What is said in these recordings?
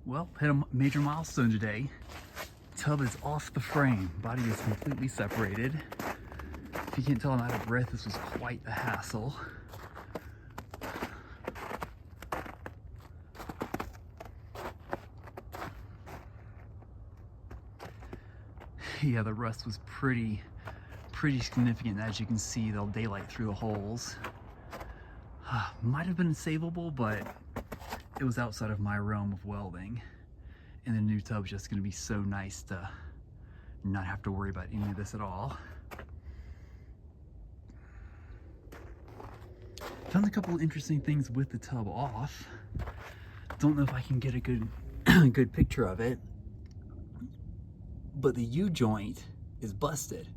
Well, hit a major milestone today. Tub is off the frame. Body is completely separated. If you can't tell I'm out of breath, this was quite the hassle. Yeah, the rust was pretty significant. As you can see, they'll daylight through the holes. Might have been savable, but it was outside of my realm of welding. And the new tub's just gonna be so nice to not have to worry about any of this at all. Found a couple of interesting things with the tub off. Don't know if I can get a good good picture of it, but the U-joint is busted.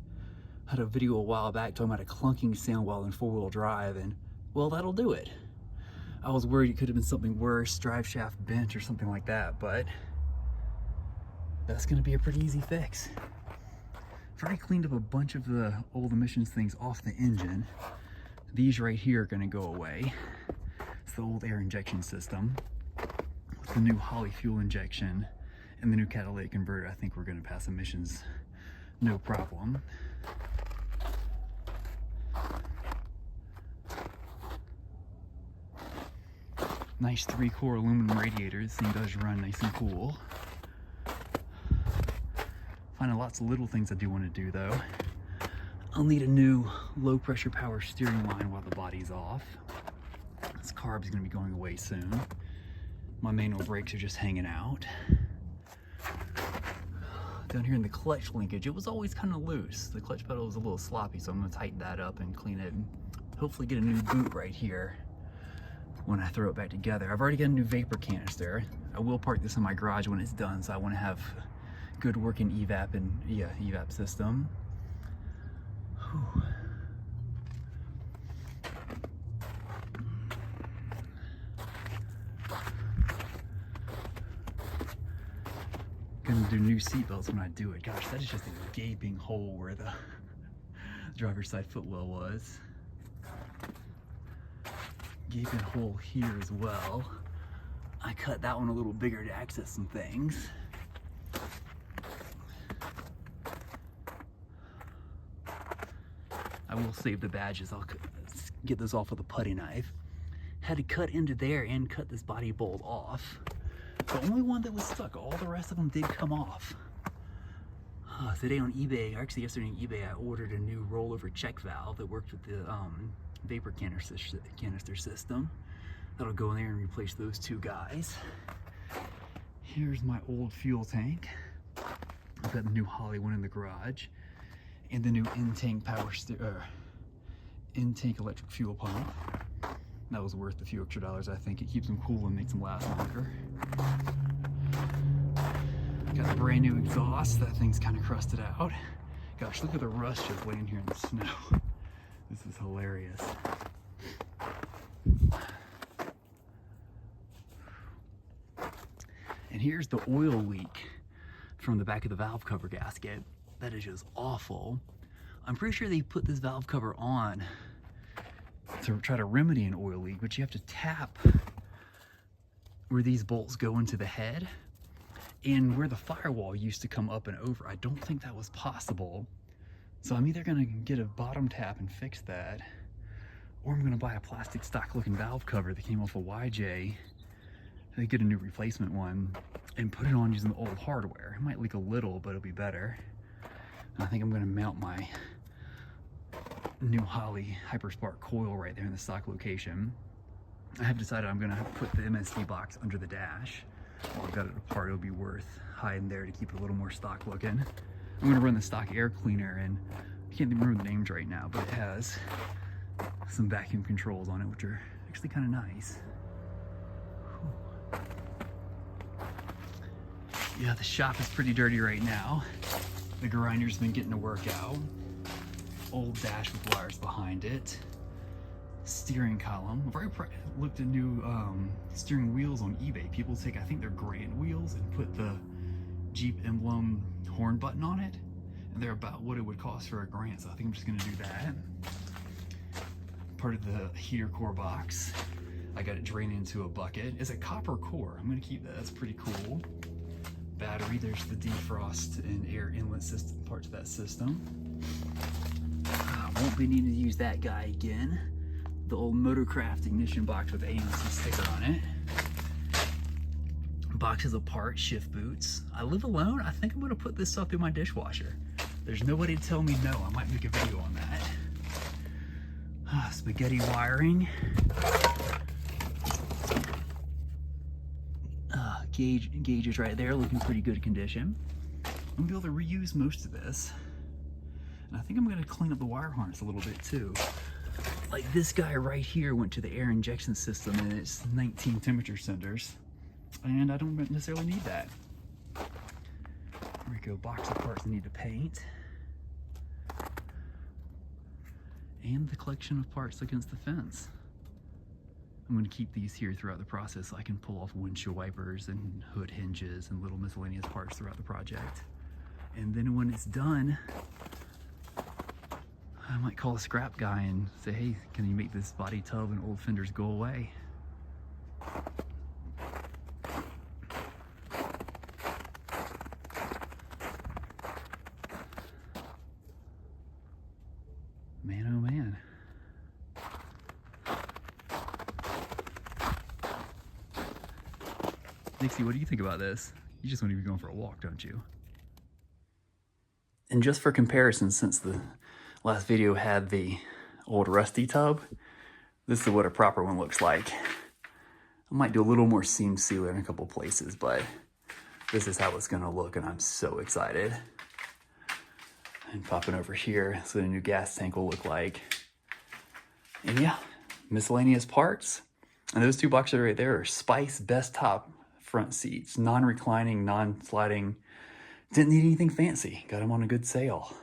I had a video a while back talking about a clunking sound while in four-wheel drive, and well, that'll do it. I was worried it could have been something worse, drive shaft bent or something like that, but that's gonna be a pretty easy fix. I've already cleaned up a bunch of the old emissions things off the engine. These right here are gonna go away. It's the old air injection system. With the new Holley fuel injection and the new catalytic converter, I think we're gonna pass emissions no problem. Nice 3-core aluminum radiator. This thing does run nice and cool. Finding lots of little things I do want to do though. I'll need a new low pressure power steering line while the body's off. This carb's gonna be going away soon. My manual brakes are just hanging out. Down here in the clutch linkage, it was always kind of loose. The clutch pedal was a little sloppy, so I'm gonna tighten that up and clean it and hopefully get a new boot right here when I throw it back together. I've already got a new vapor canister. I will park this in my garage when it's done, so I want to have good working evap and evap system. Whew. Gonna do new seatbelts when I do it. Gosh, that is just a gaping hole where the driver's side footwell was. Gaping hole here as well. I cut that one a little bigger to access some things. I will save the badges. I'll get those off with a putty knife. Had to cut into there and cut this body bolt off. The only one that was stuck, all the rest of them did come off. Today on eBay, or actually yesterday on eBay, I ordered a new rollover check valve that worked with the vapor canister system. That'll go in there and replace those two guys. Here's my old fuel tank. I've got the new Holley one in the garage, and the new in-tank in-tank electric fuel pump. That was worth a few extra dollars, I think. It keeps them cool and makes them last longer. Got a brand new exhaust. That thing's kind of crusted out. Gosh, look at the rust just laying here in the snow. This is hilarious. And here's the oil leak from the back of the valve cover gasket. That is just awful. I'm pretty sure they put this valve cover on to try to remedy an oil leak, but you have to tap where these bolts go into the head and where the firewall used to come up and over. I don't think that was possible. So I'm either gonna get a bottom tap and fix that, or I'm gonna buy a plastic stock looking valve cover that came off a YJ, and get a new replacement one, and put it on using the old hardware. It might leak a little, but it'll be better. And I think I'm gonna mount my new Holley Hyperspark coil right there in the stock location. I have decided I'm gonna put the MSD box under the dash. While I've got it apart, it'll be worth hiding there to keep it a little more stock looking. I'm gonna run the stock air cleaner, and I can't even remember the names right now, but it has some vacuum controls on it, which are actually kind of nice. Whew. Yeah, the shop is pretty dirty right now. The grinder's been getting to work out. Old dash with wires behind it. Steering column. I've already looked at new steering wheels on eBay. People take, I think they're Grand wheels, and put the Jeep emblem horn button on it, and they're about what it would cost for a grand, so I think I'm just gonna do that. Part of the heater core box. I got it drained into a bucket. It's a copper core. I'm gonna keep that. That's pretty cool. Battery, there's the defrost and air inlet system parts of that system. Won't be needing to use that guy again. The old Motorcraft ignition box with AMC sticker on it. Boxes of parts, shift boots. I live alone. I think I'm gonna put this stuff through my dishwasher. There's nobody to tell me no. I might make a video on that. Spaghetti wiring. Gauges right there, looking pretty good condition. I'm gonna be able to reuse most of this. And I think I'm gonna clean up the wire harness a little bit too. Like this guy right here went to the air injection system and it's 19 temperature sensors. And I don't necessarily need that. There we go, box of parts I need to paint. And the collection of parts against the fence. I'm going to keep these here throughout the process so I can pull off windshield wipers and hood hinges and little miscellaneous parts throughout the project. And then when it's done, I might call a scrap guy and say, hey, can you make this body tub and old fenders go away? Man, oh man. Nixie, what do you think about this? You just want to be going for a walk, don't you? And just for comparison, since the last video had the old rusty tub, this is what a proper one looks like. I might do a little more seam sealer in a couple places, but this is how it's gonna look and I'm so excited. And popping over here, so the new gas tank will look like. And yeah, miscellaneous parts. And those two boxes right there are Spice Best Top front seats, non-reclining, non-sliding. Didn't need anything fancy. Got them on a good sale.